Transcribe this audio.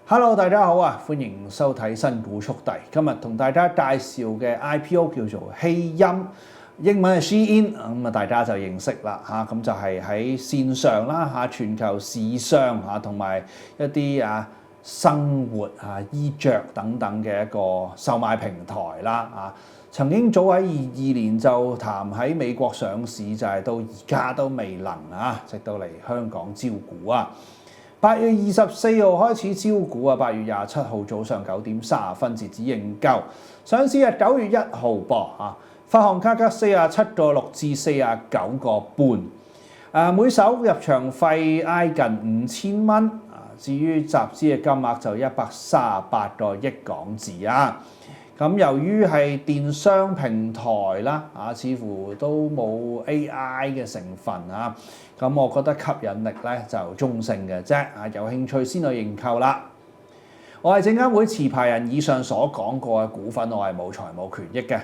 Hello， 大家好啊！歡迎收睇新股速遞。今日同大家介紹嘅 IPO 叫做希鑫，英文係 Shein， 咁啊大家就認識啦嚇。咁就係喺線上啦嚇，全球時尚嚇同埋一啲生活衣着等等嘅一個售賣平台啦嚇。曾經早喺22年就談喺美國上市，就係到而家都未能直到嚟香港招股啊。8月24號開始招股啊，8月27號早上9點30分截止認購，上市係9月1號噃啊，發行價格47個6至49個半，每手入場費挨近5000蚊啊，至於集資嘅金額就138個億港紙啊。咁由於係電商平台啦，似乎都冇 AI 嘅成分啊，咁我覺得吸引力咧就中性嘅啫，有興趣先去認購啦。我係證監會持牌人，以上所講過嘅股份我係冇財務權益嘅。